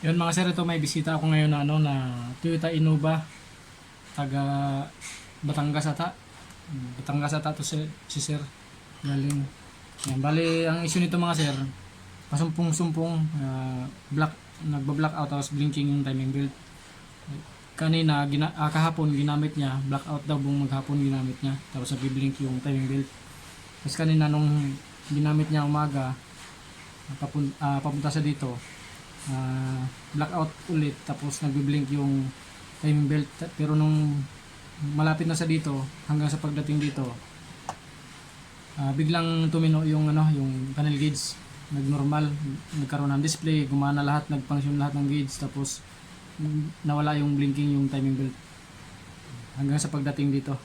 Yun mga sir, ito may bisita ako ngayon na Toyota Innova taga Batangas ata. Batangas ata to si sir. Galing. Yan, bali ang issue nito mga sir, pasumpong-sumpong black nagba-blackout tapos blinking yung timing belt. Kanina kahapon ginamit niya, blackout daw buong maghapon ginamit niya. Tapos nagbi-blink yung timing belt. Tapos kanina nung ginamit niya umaga, papunta sa dito, blackout ulit tapos nagbi-blink yung timing belt. Pero nung malapit na sa dito hanggang sa pagdating dito, biglang tumino yung yung panel gauge, nagnormal, nagkaroon ng display, gumana lahat, nagfunction lahat ng gauge, tapos nawala yung blinking yung timing belt hanggang sa pagdating dito.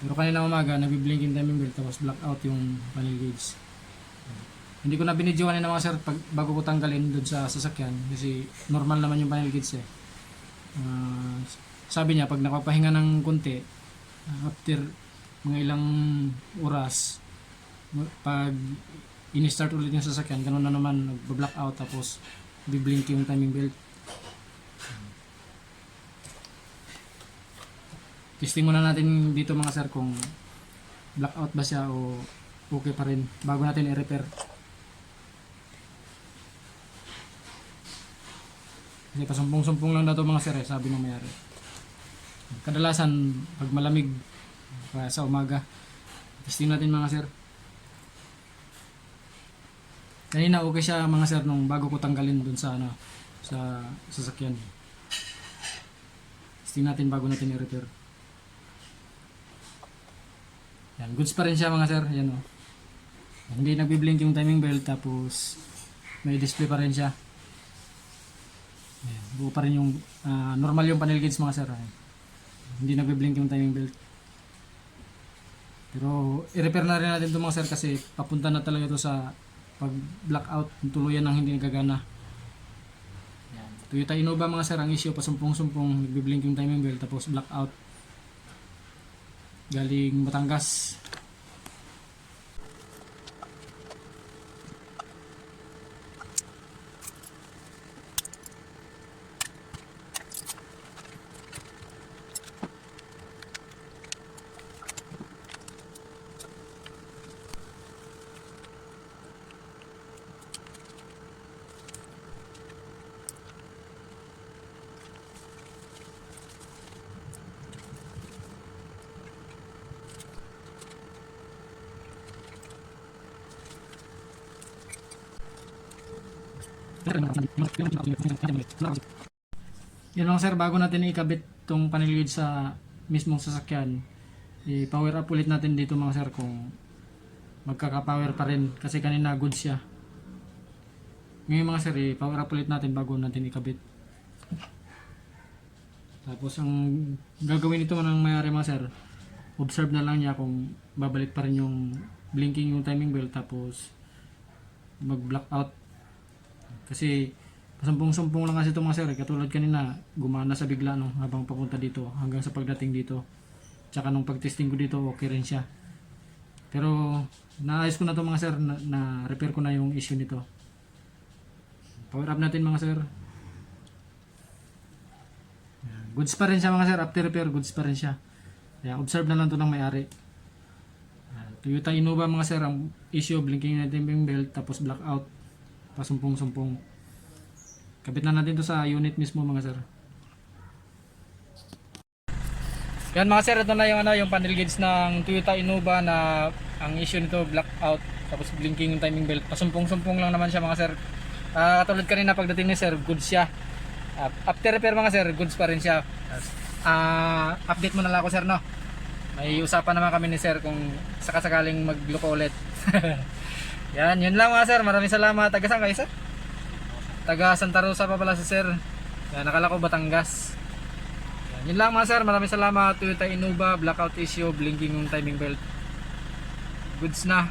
Pero kanina umaga nagbi-blink yung timing belt tapos blackout yung panel gauge. Hindi ko na binidyohan ng mga sir bago ko tanggalin doon sa sasakyan kasi normal naman yung panel gauge eh. Sabi niya pag nakapahinga ng konti, after mga ilang oras, pag ini-start ulit yung sasakyan, ganun na naman, nagba-blackout tapos biblink yung timing belt. Testing muna natin dito mga sir kung blackout ba siya o okay pa rin bago natin i-repair. Kasi pasumpong-sumpong lang na ito mga sir sabi ng mayari. Kadalasan pag malamig sa umaga. Testing natin mga sir. Kanina okay siya mga sir nung bago ko tanggalin dun sa sa sasakyan. Testing natin bago natin i-repair. Yan, goods pa rin siya mga sir. Yan oh. Hindi nagbi-blink yung timing belt tapos may display pa rin siya. Ayan, buo pa rin yung normal yung panel gauge mga sir. Ayan. Hindi nagbe-blink yung timing belt. Pero i-repair na rin natin ito mga sir kasi papunta na talaga ito sa pag blackout, tuluyan ng hindi nagagana. Ayan. Toyota Innova mga sir, ang issue pasumpong-sumpong, nagbe-blink yung timing belt tapos blackout. Galing Batangas. Yan lang sir, bago natin ikabit tong panel gauge sa mismong sasakyan, i-power up ulit natin dito mga sir kung magkaka-power pa rin kasi kanina good siya. Ngayon mga sir, i-power up ulit natin bago natin ikabit. Tapos ang gagawin ito ng mayari mga sir, observe na lang niya kung babalik pa rin yung blinking yung timing belt tapos mag-blackout. Kasi pasumpong-sumpong lang kasi ito mga sir, katulad kanina gumana sa bigla habang papunta dito hanggang sa pagdating dito. Tsaka nung pag-testing ko dito okay rin siya. Pero naayos ko na to mga sir, na repair ko na yung issue nito. Power up natin mga sir. Goods pa rin siya mga sir, after repair goods pa rin siya. Kaya observe na lang to ng may-ari. Toyota Innova mga sir, ang issue blinking na timing belt tapos blackout, pasumpong-sumpong. Kabit na natin to sa unit mismo mga sir. Yan mga sir, ito na yung panel gauge ng Toyota Innova na ang issue nito blackout tapos blinking yung timing belt. Pasumpong-sumpong lang naman siya mga sir. Katulad kanina pagdating ni sir, goods siya. After repair mga sir, goods pa rin siya. Update mo na lang ako sir no. May usapan naman kami ni sir kung sakasakaling magloko ulit. Yan, yun lang mga sir. Maraming salamat. Taga saan kayo sir? Taga Santa Rosa pa pala si sir. Yan, nakala ko Batangas. Yan, yun lang mga sir. Maraming salamat. Toyota Innova, blackout issue, blinking yung timing belt. Goods na.